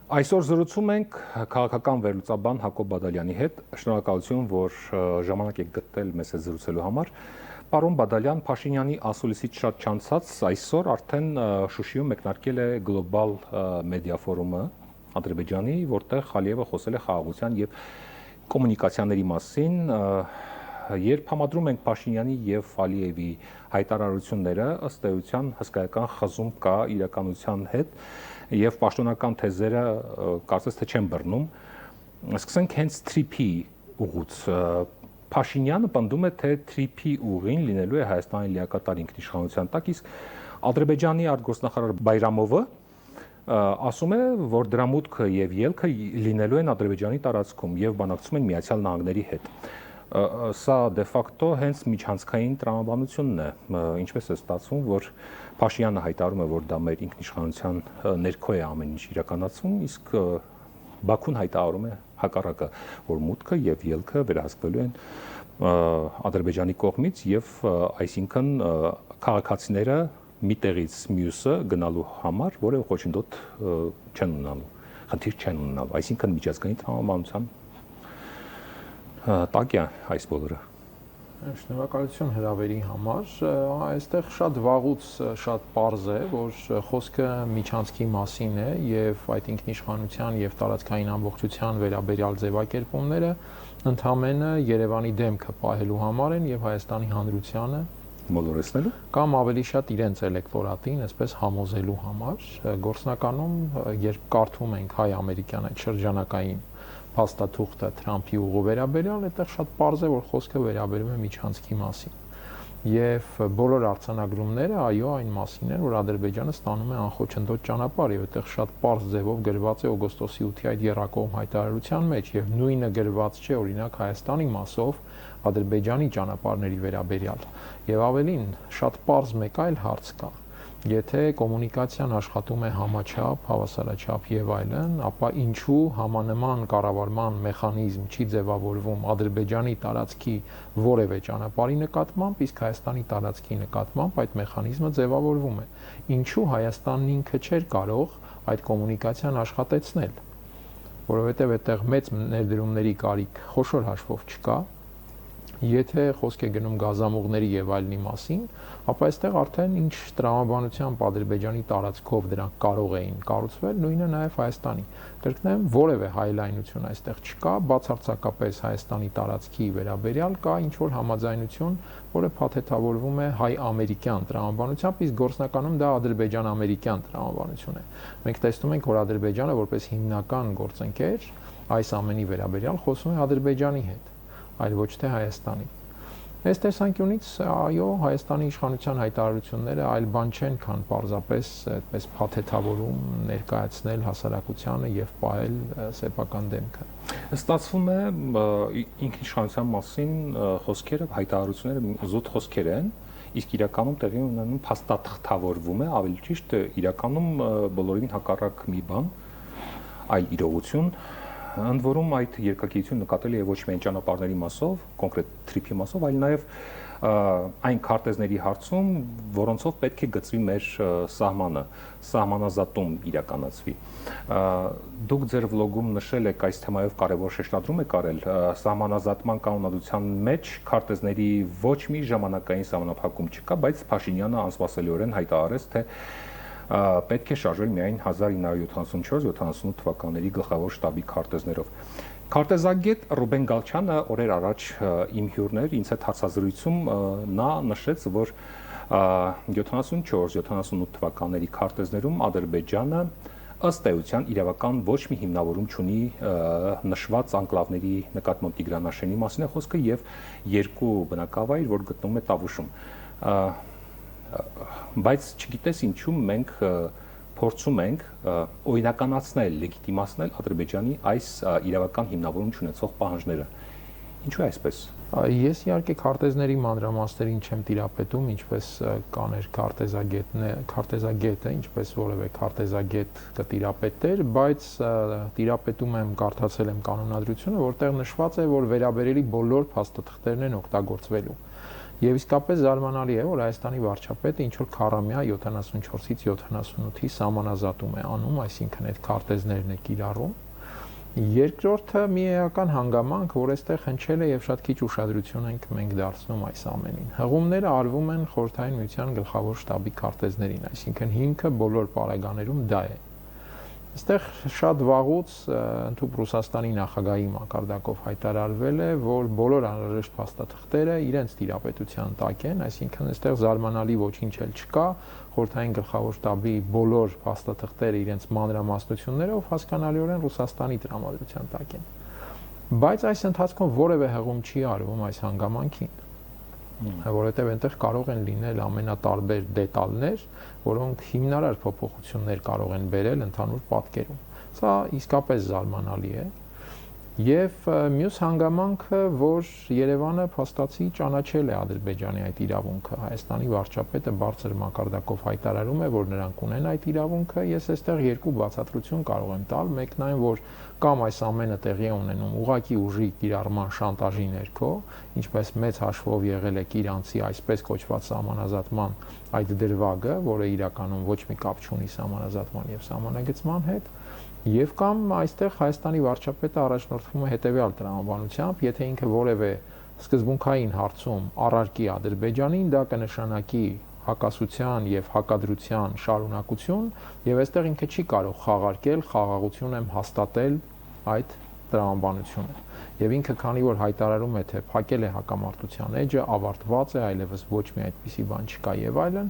Այսօր զրուցում ենք քաղաքական վերլուծաբան Հակոբ Բադալյանի հետ։ Շնորհակալություն, որ ժամանակ եք գտնել մեզ հետ զրուցելու համար։ Պարոն Բադալյան, Փաշինյանի ասուլիսից շատ չանցած այսօր արդեն Շուշիում մեկնարկել է գլոբալ մեդիա ֆորումը Ադրբեջանի, որտեղ Ալիևը խոսել է խաղաղության եւ կոմունիկացիաների մասին։ Երբ համադրում ենք Փաշինյանի եւ Ալիևի հայտարարությունները, ըստ էության հսկայական խզում կա իրականության հետ եւ պաշտոնական թեզերը կարծես թե չեն բռնում։ Սկսենք հենց TRIP-ի ուղուց։ Փաշինյանը պնդում է, թե TRIP-ի ուղին լինելու է Հայաստանի լիակատար ինքնիշխանության տակ, իսկ Ադրբեջանի արտգործնախարար Բայրամովը ասում է, որ դրա մուտքը եւ ելքը լինելու են Ադրբեջանի տարածքում եւ բանակցում են Միացյալ Նահանգների հետ։ Սա դե ֆակտո հենց միջանցքային տրամաբանությունն է, ինչպես է ստացվում, որ Փաշինյանը հայտարարում է, որ դա մեր ինքնիշխանության ներքո է ամեն ինչ իրականացվում, իսկ Բաքուն հայտարարում է հակառակը, որ մուտքը եւ ելքը վերահսկվելու են Ադրբեջանի կողմից եւ այսինքն քաղաքացիները մի տեղից մյուսը գնալու համար որևէ խոչընդոտ չեն ունենալու, խնդիր չեն ունենալու, այսինքն միջազգային տրամաբանության տակ է այս բոլորը։ Շնորհակալություն հրավերի համար։ Այստեղ շատ վաղուց շատ պարզ է, որ խոսքը միջանցքի մասին է եւ այդ ինքնիշխանության եւ տարածքային ամբողջության վերաբերյալ ձևակերպումները ընդհանրապես Երևանի դեմքը պահելու համար են եւ Հայաստանի Հանրությանը մոլորեցնելու կամ ավելի շատ իրենց էլեկտորատին, այսպես համոզելու համար։ Գործնականում, երբ կարդում ենք հայ-ամերիկյան այդ շրջանակային փաստաթուղթը Թրամփի ուղու վերաբերյալ, այդտեղ շատ պարզ է, որ խոսքը վերաբերում է միջանցքի մասին։ Եվ բոլոր արձանագրումները այո այն մասին են, որ Ադրբեջանը ստանում է անխոչնդոտ ճանապարհ, եւ այդտեղ շատ պարզ ձևով գրված է օգոստոսի 8-ի այդ երրակողմ հայտարարության մեջ, եւ նույնը գրված չէ օրինակ Հայաստանի մասով Ադրբեջանի ճանապարհների վերաբերյալ։ Եվ ավելին, շատ պարզ մեկ այլ հարց կա։ Եթե կոմունիկացիան աշխատում է համաչափ, հավասարաչափ եւ այլն, ապա ինչու համանման կառավարման մեխանիզմ չի ձևավորվում Ադրբեջանի տարածքի որևէ ճանապարհի նկատմամբ, իսկ Հայաստանի տարածքի նկատմամբ այդ մեխանիզմը ձևավորվում է։ Ինչու Հայաստանն ինքը չէր կարող այդ կոմունիկացիան աշխատեցնել, որովհետեւ այդտեղ մեծ ներդրումների կարիք խոշոր հաշվով չկա։ Եթե խոսք է գնում գազամուղների եւ այլնի մասին, ապա այստեղ արդեն ինչ տրամաբանությամբ Ադրբեջանի տարածքով դրանք կարող էին կառուցվել, նույնը նաեւ Հայաստանի։ Կրկնեմ, որևէ հայլայնություն այստեղ չկա, բացարձակապես Հայաստանի տարածքի վերաբերյալ կա ինչ որ համաձայնություն, որը փաթեթավորվում է հայ-ամերիկյան տրամաբանությամբ, իսկ գործնականում դա ադրբեջան-ամերիկյան տրամաբանություն է։ Մենք տեսնում ենք, որ Ադրբեջանը որպես հիմնական գործընկեր այս ամենի վերաբերյալ խոսում է Ադրբեջանի հետ, այլ ոչ թե Հայաստանի։ Այս տեսանկյունից այո, Հայաստանի իշխանության հայտարարությունները այլ բան չեն, քան պարզապես այդպես փաթեթավորում ներկայացնել հասարակությանը եւ պահել սեփական դեմքը։ Ստացվում է ինքնիշխանության մասին խոսքերը, հայտարարությունները զուտ խոսքեր են, իսկ իրականում տեղի ունենում փաստաթղթավորվում է, ավելի ճիշտ իրականում բոլորին հակառակ մի բան, այլ իրողություն։ Ընդ որում այդ երկակիություն նկատելի է ոչ միայն ճանապարհների մասով, կոնկրետ TRIP-ի մասով, այլ նաև այն քարտեզների հարցում, որոնցով պետք է գծվի մեր սահմանը, սահմանազատում իրականացվի։ Դուք ձեր վլոգում նշել եք այս թեմայով կարևոր շեշտադրում եք արել, սահմանազատման կանոնադրության մեջ քարտեզների ոչ մի ժամանակային սահմանափակում չկա, բայց Փաշինյանը անսպասելիորեն հայտարարեց, թե պետք է շարժվել միայն 1974-78 թվականների գլխավոր շտաբի քարտեզներով։ Քարտեզագետ Ռուբեն Գալչյանը օրեր առաջ իմ հյուրն էր, ինձ հետ հարցազրույցում նա նշեց, որ 74-78 թվականների քարտեզներում Ադրբեջանը ըստ էության իրավական ոչ մի հիմնավորում չունի նշված անկլավների նկատմամբ Տիգրանաշենի մասին է խոսքը եւ երկու բնակավայր, որ գտնվում է Տավուշում։ Բայց չգիտես ինչու մենք փորձում ենք օրինականացնել, լեգիտիմացնել Ադրբեջանի այս իրավական հիմնավորում չունեցող պահանջները։ Ինչու է այսպես։ Ես իհարկե քարտեզների մանրամասներին չեմ տիրապետում, ինչպես կաներ քարտեզագետը, ինչպես որևէ քարտեզագետ կտիրապետեր, բայց տիրապետում եմ, կարդացել եմ կանոնադրությունը, որտեղ նշված է, որ վերաբերելի բոլոր փաստաթղթերն են օգտագործվելու։ Եվ իսկապես զարմանալի է, որ Հայաստանի վարչապետը ինչ որ քառամյա 74-ից 78-ի սահմանազատում է անում, այսինքն այդ քարտեզներն է կիրառում։ Երկրորդը մի էական հանգամանք, որ այստեղ հնչել է եւ շատ քիչ ուշադրություն ենք մենք դարձնում այս ամենին։ Հղումները արվում են Խորհրդային Միության գլխավոր շտաբի քարտեզներին, այսինքն հիմքը բոլոր պարագաներում դա է։ Այստեղ շատ վաղուց ընդհանուր Ռուսաստանի նախագահի մակարդակով հայտարարվել է, որ բոլոր անհրաժեշտ փաստաթղթերը իրենց տիրապետության տակ են, այսինքն այստեղ զարմանալի ոչինչ էլ չկա, Խորհրդային գլխավոր շտաբի բոլոր փաստաթղթերը իրենց մանրամասնություններով հասկանալիորեն Ռուսաստանի տրամադրության տակ են։ Բայց այս ընթացքում որևէ հղում չի արվում այս հանգամանքին, որովհետև այնտեղ կարող են լինել ամենատարբեր դետալներ, որոնք հիմնարար փոփոխություններ կարող են բերել ընդհանուր պատկերում։ Սա իսկապես զարմանալի է։ Եվ մյուս հանգամանքը, որ Երևանը փաստացի ճանաչել է Ադրբեջանի այդ իրավունքը, Հայաստանի վարչապետը բարձր մակարդակով հայտարարում է, որ նրանք ունեն այդ իրավունքը, ես այստեղ երկու բացատրություն կարող եմ տալ, մեկն այն, որ կամ այս ամենը տեղի է ունենում ուղղակի ուժի կիրառման շանտաժի ներքո, ինչպես մեծ հաշվով եղել է Կիրանցի այսպես կոչված սահմանազատման այդ դրվագը, որը իրականում ոչ մի կապ չունի սահմանազատման եւ սահմանագծման հետ, եւ կամ այստեղ Հայաստանի վարչապետը առաջնորդվում է հետեւյալ տրամաբանությամբ, եթե ինքը որևէ սկզբունքային հարցում առարկի Ադրբեջանին, դա կնշանակի հակասության եւ հակադրության շարունակություն եւ այստեղ ինքը չի կարող խաղարկել, խաղաղություն եմ հաստատել այդ տրամաբանությունը։ Եվ ինքը քանի որ հայտարարում է, թե փակել է հակամարտության էջը, ավարտված է, այլևս ոչ մի այդպիսի բան չկա եւ այլն,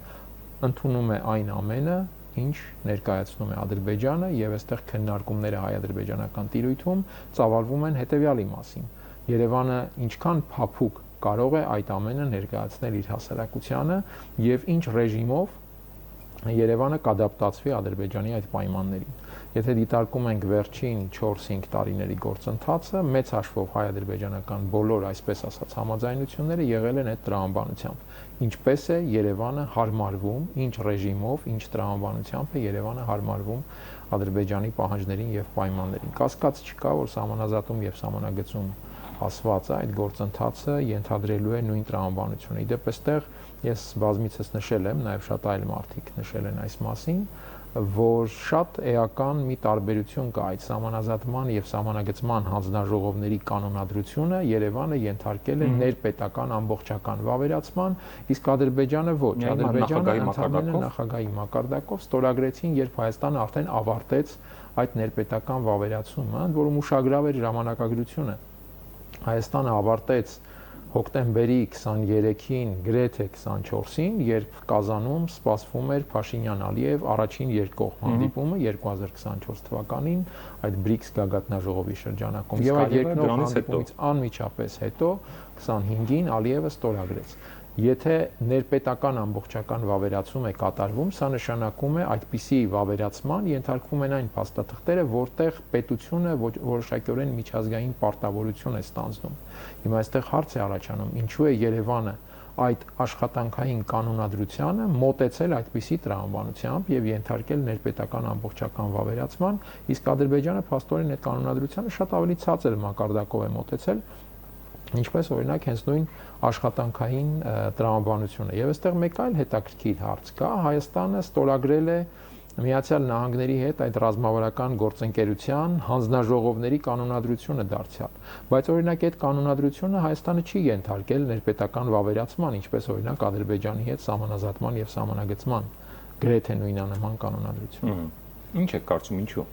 ընդունում է այն ամենը, ինչ ներկայացնում է Ադրբեջանը եւ այստեղ քննարկումները հայ-ադրբեջանական տիրույթում ծավալվում են հետեւյալի մասին։ Երևանը ինչքան փափուկ կարող է այդ ամենը ներկայացնել իր հասարակությանը եւ ինչ ռեժիմով Երևանը կադապտացվի Ադրբեջանի այդ պայմաններին։ Եթե դիտարկում ենք վերջին 4-5 տարիների գործընթացը, մեծ հաշվով հայ-ադրբեջանական բոլոր, այսպես ասած, համաձայնությունները եղել են այդ տրամաբանությամբ։ Ինչպես է Երևանը հարմարվում, ինչ ռեժիմով, ինչ տրամաբանությամբ է Երևանը հարմարվում Ադրբեջանի պահանջներին եւ պայմաններին։ Կասկած չկա, որ սահմանազատում եւ սահմանագծում ասված է այդ գործընթացը ենթադրելու է նույն տրամաբանությունը։ Իդեպ այստեղ ես բազմիցս նշել եմ, նաև շատ այլ մարդիկ նշել են այս մասին, որ շատ էական մի տարբերություն կա այդ սահմանազատման եւ սահմանագծման հանձնաժողովների կանոնադրությունը Երևանը ենթարկել է ներպետական ամբողջական վավերացման, իսկ Ադրբեջանը ոչ, Ադրբեջանը ընդհանրապես նախագահի մակարդակով ստորագրեցին, երբ Հայաստանը արդեն ավարտեց այդ ներպետական վավերացումը, ընդ որում ուշագրավ էր ժամանակագրությունը։ Հայաստանը ավարտեց հոկտեմբերի 23-ին, գրեթե 24-ին, երբ Կազանում սպասվում էր Փաշինյան-Ալիև առաջին երկկողմ հանդիպումը 2024 թվականին այդ BRICS գագաթնաժողովի շրջանակում։ Եվ այդ երկկողմ հանդիպումից անմիջապես հետո 25-ին Ալիևը ստորագրեց։ Եթե ներպետական ամբողջական վավերացում է կատարվում, սա նշանակում է այդպիսի վավերացման ենթարկվում են այն փաստաթղթերը, որտեղ պետությունը որոշակիորեն միջազգային պարտավորություն է ստանձնում։ Հիմա այստեղ հարց է առաջանում, ինչու է Երևանը այդ աշխատանքային կանոնադրությանը մոտեցել այդպիսի տրամաբանությամբ եւ ենթարկել ներպետական ամբողջական վավերացման, իսկ Ադրբեջանը փաստորեն այդ կանոնադրությանը շատ ավելի ցածր մակարդակով է մոտեցել, ինչպես օրինակ հենց նույն աշխատանքային տրամաբանությունը։ Եվ այստեղ մեկ այլ հետաքրքիր հարց կա, Հայաստանը ստորագրել է Միացյալ Նահանգների հետ այդ ռազմավարական գործընկերության հանձնաժողովների կանոնադրությունը դարձյալ, բայց օրինակ այդ կանոնադրությունը Հայաստանը չի ենթարկել ներպետական վավերացման, ինչպես օրինակ Ադրբեջանի հետ սահմանազատման եւ սահմանագծման գրեթե նույնանման կանոնադրություն։ Ինչ է կարծում ինչու։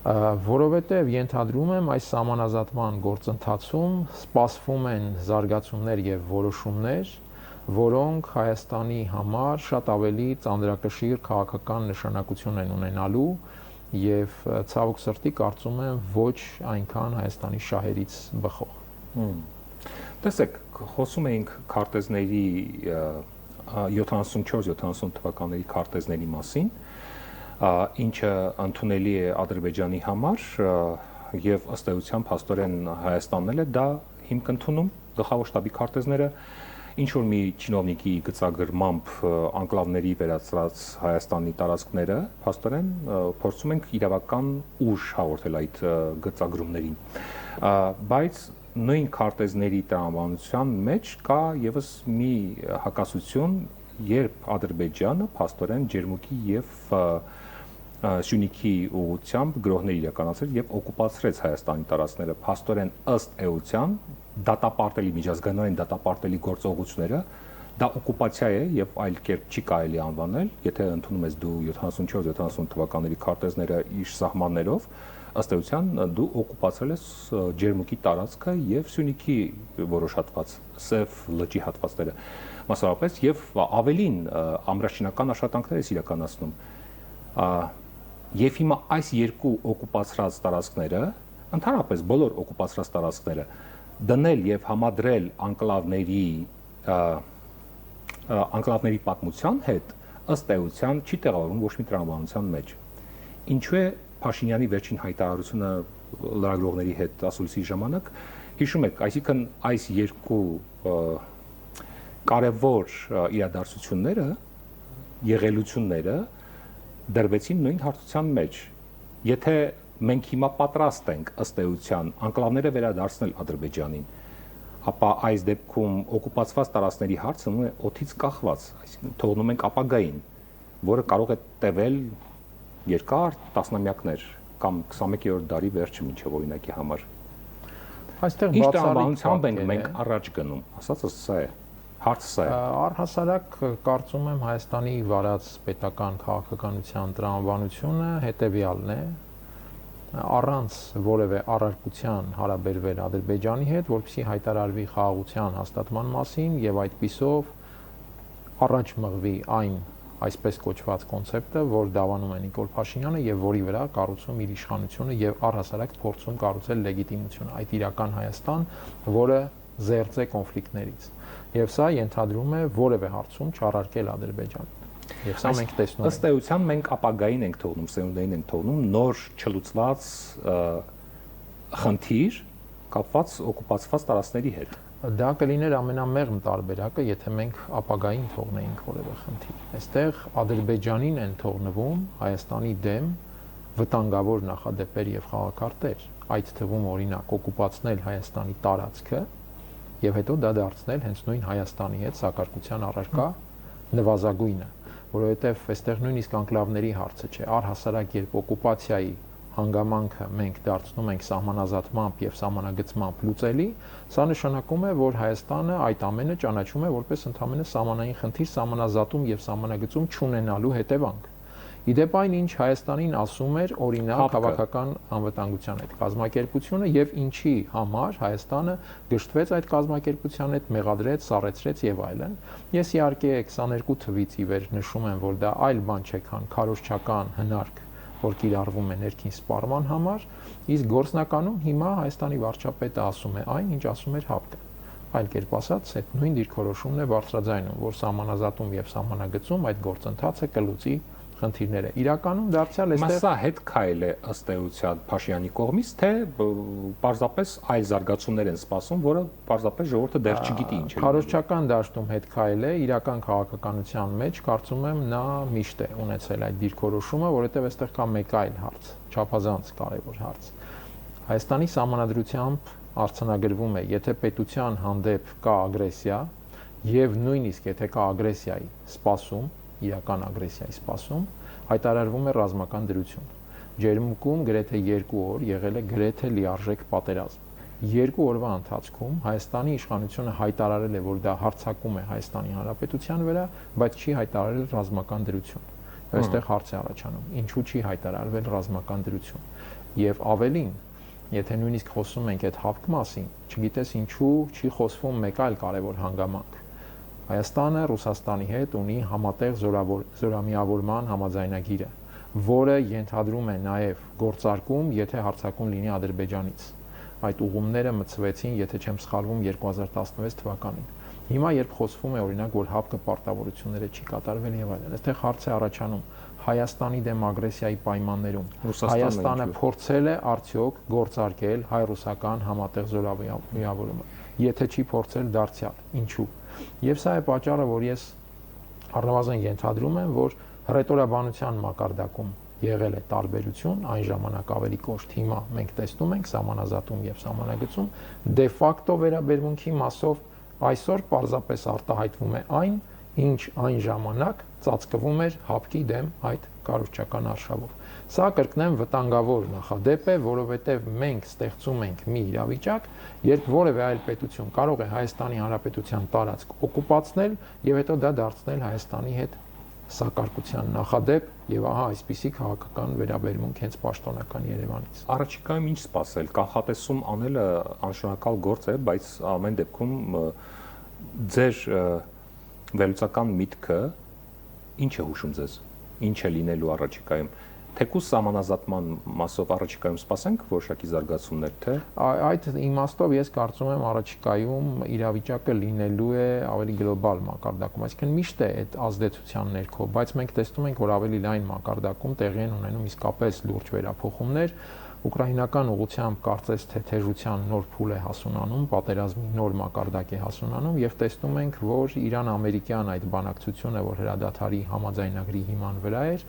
Որովհետև ենթադրում եմ այս սահմանազատման գործընթացում սպասվում են զարգացումներ եւ որոշումներ, որոնք Հայաստանի համար շատ ավելի ծանրակշիռ քաղաքական նշանակություն են ունենալու եւ ցավոք սրտի կարծում եմ ոչ այնքան Հայաստանի շահերից բխող։ Տեսեք, խոսում էինք քարտեզների 74-70 թվականների քարտեզների մասին, ինչը ընդունելի է Ադրբեջանի համար եւ ըստ էության փաստորեն Հայաստանն էլ է դա հիմք ընդունում գլխավոր շտաբի քարտեզները ինչ որ մի չինովնիկի գծագրմամբ անկլավների վերածած Հայաստանի տարածքները փաստորեն փորձում ենք իրավական ուժ հաղորդել այդ գծագրումներին բայց նույն քարտեզների տրամաբանության մեջ կա եւս մի հակասություն, երբ Ադրբեջանը փաստորեն Ջերմուկի եւ Սյունիքի ուղությամբ գրոհներ իրականացրեց եւ օկուպացրեց Հայաստանի տարածքները, փաստորեն ըստ էության դատապարտելի միջազգային դատապարտելի գործողությունները դա օկուպացիա է եւ այլ կերպ չի կարելի անվանել, եթե ընդունում ես դու 74-70 թվականների քարտեզները իր սահմաններով, ըստ էության դու օկուպացրել ես Ջերմուկի տարածքը եւ Սյունիքի որոշ հատված, Սև լճի հատվածները, մասնավորապես եւ ավելին ամրաշինական աշխատանքներ է իրականացնում։ Եվ հիմա այս երկու օկուպացրած տարածքները, ընդհանրապես բոլոր օկուպացրած տարածքները դնել եւ համադրել անկլավների պատմության հետ ըստ էության չի տեղավորվում ոչ մի տրամաբանության մեջ։ Ինչու է Փաշինյանի վերջին հայտարարությունը լրագրողների հետ ասուլիսի ժամանակ, հիշում եք, այսինքն այս երկու կարևոր իրադարձությունները, եղելությունները դրվեցին նույն հարթության մեջ։ Եթե մենք հիմա պատրաստ ենք ըստ էության անկլավները վերադարձնել Ադրբեջանին, ապա այս դեպքում օկուպացված տարածքների հարցը մնում է օդից կախված, այսինքն թողնում ենք ապագային, որը կարող է տևել երկար տասնամյակներ կամ 21-րդ դարի վերջը մինչև օրինակի համար։ Այստեղ Ինչ բացառիկ տրամաբանությամբ ենք ֆակտոր է։ մենք առաջ գնում, ասածը սա է, հարցը սա է։ Առհասարակ կարծում եմ Հայաստանի վարած պետական քաղաքականության տրամաբանությունը հետևյալն է, առանց որևէ առարկության հարաբերվել Ադրբեջանի հետ, որպեսզի հայտարարվի խաղաղության հաստատման մասին եւ այդպիսով առաջ մղվի այն այսպես կոչված կոնցեպտը, որ դավանում է Նիկոլ Փաշինյանը եւ որի վրա կառուցում իր իշխանությունը եւ առհասարակ փորձում կառուցել լեգիտիմություն, այդ իրական Հայաստան, որը զերծ է կոնֆլիկտներից։ Եվ սա ենթադրում է որևէ հարցում չառարկել Ադրբեջանին։ Եվ սա մենք տեսնում ենք։ Ըստ էության մենք ապագային ենք թողնում, սերունդային ենք թողնում նոր չլուծված խնդիր կապված օկուպացված տարածքների հետ։ Դա կլիներ ամենամեղմ տարբերակը, եթե մենք ապագային թողնեինք որևէ խնդիր։ Այստեղ Ադրբեջանին են թողնվում Հայաստանի դեմ վտանգավոր նախադեպեր եւ խաղակարտեր, այդ թվում օրինակ օկուպացնել Հայաստանի տարածքը եւ հետո դա դարձնել հենց նույն Հայաստանի հետ սակարկության առարկա նվազագույնը, որովհետեւ այստեղ նույնիսկ անկլավների հարցը չէ, առհասարակ երբ օկուպացիայի հանգամանքը մենք դարձնում ենք սահմանազատմամբ եւ սահմանագծմամբ լուծելի, սա նշանակում է, որ Հայաստանը այդ ամենը ճանաչում է որպես ընդհանրապես սահմանային խնդիր, սահմանազատում եւ սահմանագծում չունենալու հետևանք։ Իդեպ այն, ինչ Հայաստանին ասում էր օրինակ հավաքական անվտանգության այդ կազմակերպությունը եւ ինչի համար Հայաստանը գժտվեց այդ կազմակերպության հետ, մեղադրեց, սառեցրեց եւ այլն։ Ես իհարկե 22 թվից ի վեր նշում եմ, որ դա այլ բան չէ, քան քարոզչական հնարք, որ կիրառվում է ներքին սպառման համար, իսկ գործնականում հիմա Հայաստանի վարչապետը ասում է այն, ինչ ասում էր ՀԱՊԿ-ը։ Այլ կերպ ասած, այդ նույն դիրքորոշումն է բարձրաձայնում, որ սահմանազատում եւ սահմանագծում այդ գործընթացը կլուծի խնդիրները։ Իրականում դարձյալ Մասա այստեղ հետ քայլ է ըստ էության Փաշինյանի կողմից, թե պարզապես այլ զարգացումներ են սպասում, որը պարզապես ժողովուրդը դեռ չգիտի ինչ է։ քարոզչական դաշտում հետ քայլ է, իրական քաղաքականության մեջ կարծում եմ նա միշտ է ունեցել այդ դիրքորոշումը, որովհետև այստեղ կա մեկ այլ հարց, չափազանց կարևոր հարց։ Հայաստանի սահմանադրությամբ արձանագրվում է, եթե պետության հանդեպ կա ագրեսիա եւ նույնիսկ եթե կա ագրեսիայի սպասում, իրական ագրեսիայի սպասում, հայտարարվում է ռազմական դրություն։ Ջերմուկում գրեթե 2 օր եղել է գրեթե լիարժեք պատերազմ։ 2 օրվա ընթացքում Հայաստանի իշխանությունը հայտարարել է, որ դա հարձակում է Հայաստանի Հանրապետության վրա, բայց չի հայտարարել ռազմական դրություն։ Այստեղ հարց է առաջանում. ինչու չի հայտարարվել ռազմական դրություն։ Եվ ավելին, եթե նույնիսկ խոսում ենք այդ ՀԱՊԿ մասին, չգիտես ինչու չի խոսվում մեկ այլ կարևոր հանգամանք։ Հայաստանը Ռուսաստանի հետ ունի համատեղ զորամիավորման համաձայնագիրը, որը ենթադրում է նաև գործարկում, եթե հարձակում լինի Ադրբեջանից։ Այդ ուղումները մտցվեցին, եթե չեմ սխալվում, 2016 թվականին։ Հիմա երբ խոսվում է օրինակ, որ ՀԱՊԿ պարտավորությունները չի կատարվել եւ այլն, այստեղ հարց է առաջանում Հայաստանի դեմ ագրեսիայի պայմաններում Հայաստանը փորձել է արդյոք գործարկել հայ-ռուսական համատեղ զորամիավորումը։ Եթե չի փորձել, դարձյալ, ինչու։ Եվ սա է պատճառը, որ ես առնվազն ենթադրում եմ, որ հռետորաբանության մակարդակում եղել է տարբերություն, այն ժամանակ ավելի կոշտ, հիմա մենք տեսնում ենք սահմանազատում եւ սահմանագծում դե ֆակտո վերաբերմունքի մասով այսօր պարզապես արտահայտվում է այն, ինչ այն ժամանակ ծածկվում էր հապկի դեմ այդ կառույցական արշավով։ Սա կրկնեմ վտանգավոր նախադեպ է, որովհետև մենք ստեղծում ենք մի իրավիճակ, երբ որևէ այլ պետություն կարող է Հայաստանի Հանրապետության տարածք օկուպացնել եւ հետո դա դարձնել Հայաստանի հետ սակարկության նախադեպ եւ ահա այսպիսի քաղաքական վերաբերմունք հենց պաշտոնական Երևանից։ Առաջիկայում ինչ սպասել, կանխատեսում անելը անշնորհակալ գործ է, բայց ամեն դեպքում ձեր վերլուծական միտքը ինչ է հուշում ձեզ, ինչ է լինելու առաջիկայում, թեկուզ սահմանազատման մասով առաջիկայում սպասենք որոշակի զարգացումներ, թե այդ իմաստով ես կարծում եմ առաջիկայում իրավիճակը լինելու է ավելի գլոբալ մակարդակում, այսինքն միշտ է այդ ազդեցության ներքո, բայց մենք տեսնում ենք, որ ավելի լայն մակարդակում տեղի են ունենում իսկապես լուրջ վերափոխումներ։ Ուկրաինական ուղղությամբ կարծես թե թեժության նոր փուլ է հասունանում, պատերազմի նոր մակարդակ է հասունանում եւ տեսնում ենք, որ Իրան-ամերիկյան այդ բանակցությունը, որ հրադադարի համաձայնագրի հիման վրա էր,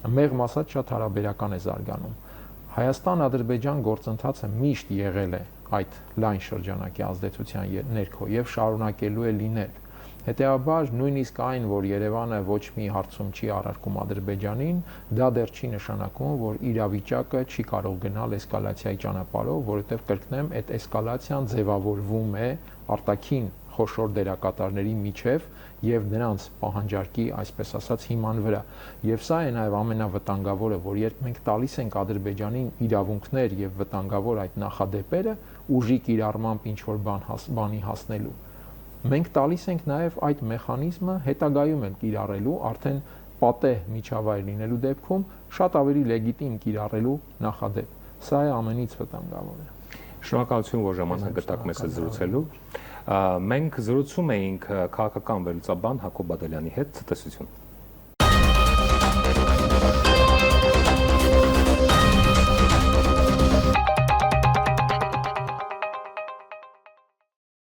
մեղմ ասած շատ հարաբերական է զարգանում։ Հայաստան-Ադրբեջան գործընթացը միշտ եղել է այդ լայն շրջանակի ազդեցության ներքո եւ շարունակելու է լինել։ Հետևաբար նույնիսկ այն, որ Երևանը ոչ մի հարցում չի առարկում Ադրբեջանին, դա դեռ չի նշանակում, որ իրավիճակը չի կարող գնալ էսկալացիայի ճանապարհով, որովհետև կրկնեմ, այդ էսկալացիան ձևավորվում է արտաքին խոշոր դերակատարների միջև եւ նրանց պահանջարկի, այսպես ասած, հիման վրա։ Եվ սա է նաեւ ամենավտանգավորը, որ երբ մենք տալիս ենք Ադրբեջանին իրավունքներ եւ վտանգավոր այդ նախադեպերը ուժի կիրառմամբ ինչ որ բանի հասնելու, մենք տալիս ենք նաև այդ մեխանիզմը հետագայում էլ կիրառելու, արդեն պատեհ միջավայր լինելու դեպքում շատ ավելի լեգիտիմ կիրառելու նախադեպ։ Սա է ամենից վտանգավորը։ Շնորհակալություն, որ ժամանակ գտաք մեզ հետ զրուցելու։ Մենք զրուցում էինք քաղաքական վերլուծաբան Հակոբ Բադալյանի հետ, ցտեսություն։